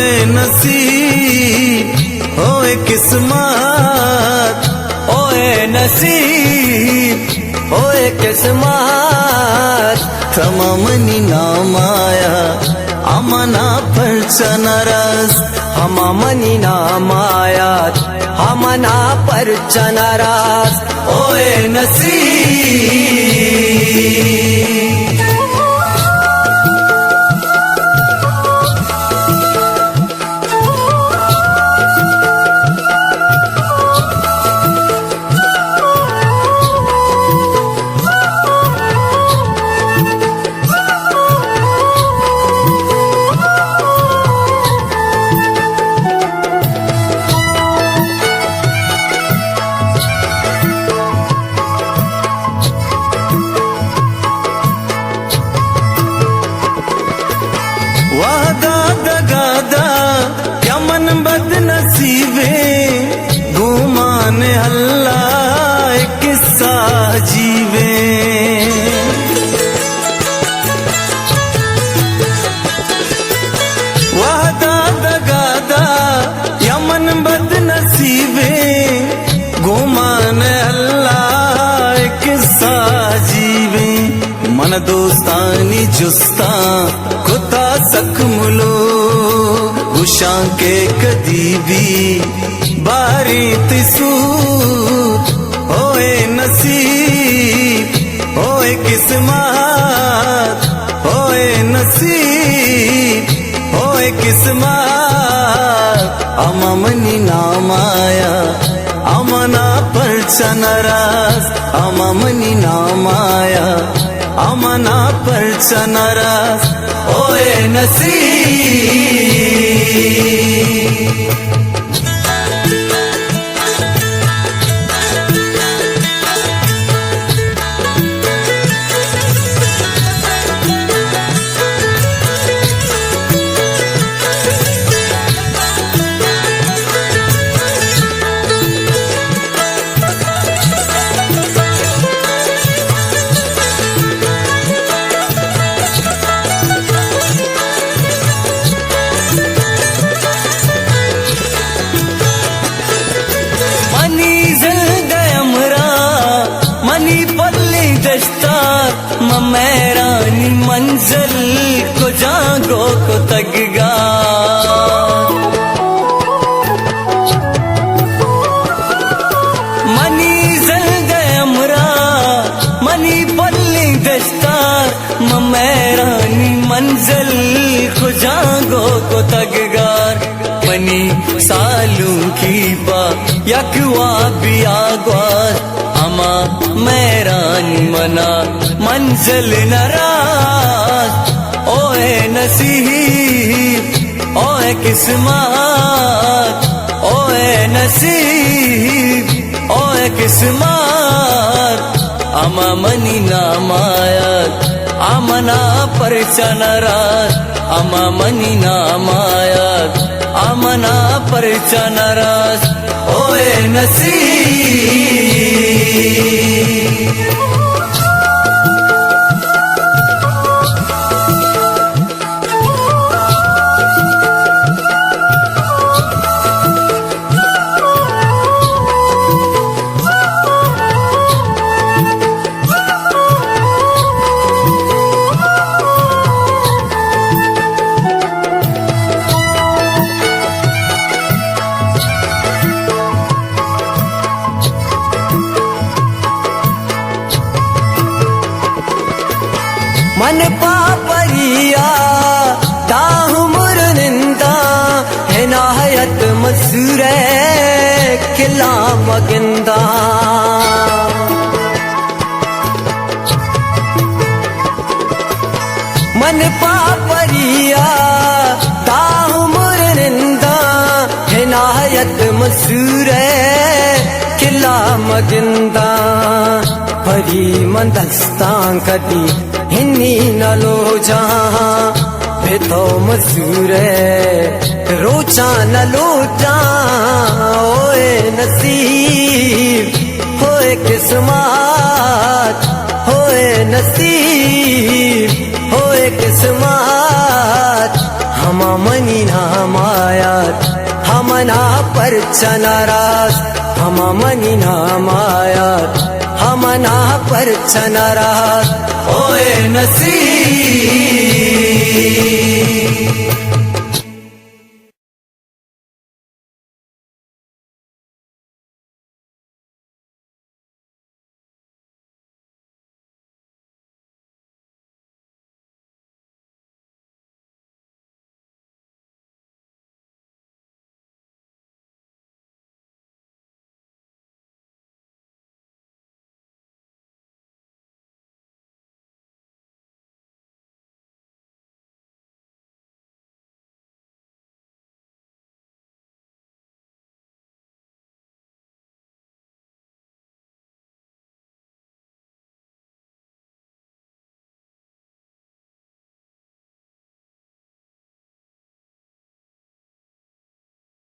होए नसीब होए किस्मत, होए नसीब होए किस्मत, तमामनी नाम आया आमना परचा नाराज, हमामनी नामायात हमना पर चनारास, होए नसीब। वादा दगादा क्या मन बदनसीबे, गुमान अल्लाह एक किस्सा जीवे। वादा दगादा क्या मन बदनसीबे, गुमान अल्लाह एक किस्सा जीवे। मन दोस्तानी जुस्ता खुदा सकमुलो, गुशा के कदीबी बारी तिसू, होए नसीब होए किस्मत, होए नसीब होए किस्मत। अमामनी नाम आया अमना परचा नाराज, अमामनी नाम आया अमना परचा नाराज, होए नसीब। मैरानी मंजिल को जागो को तगगा, मनी जल गए अमरा मनी पल्ली दस्तार, मैरानी मंजिल को जागो को तगगार। मनी सालू की बा यकवा बियागवार, अमा मैरानी मना मंजिल नाराज, ओए नसीब ओए किस्मत, ओए नसीब ओए किस्मत। अमामनी नामायात अमना परचा नाराज, अमामनी नामायात अमना परचा नाराज, ओए नसीब। मन पापरिया ताहुमुर निंदा है नाहयत मसूरे खिला मगिंदा, मन पापरिया ताहुमुर निंदा है नाहयत मसूरे खिला मगिंदा। परी मंदस्तां कदी हिन्नी नलो जहां भेतो मसूरे रोचा नलो जा, ओए नसीब होए किस्मत, होए नसीब होए किस्मत। हमा मनी नामा हमना पर चनारास हम मनी ना माया हमना पर चनारास ओए नसीब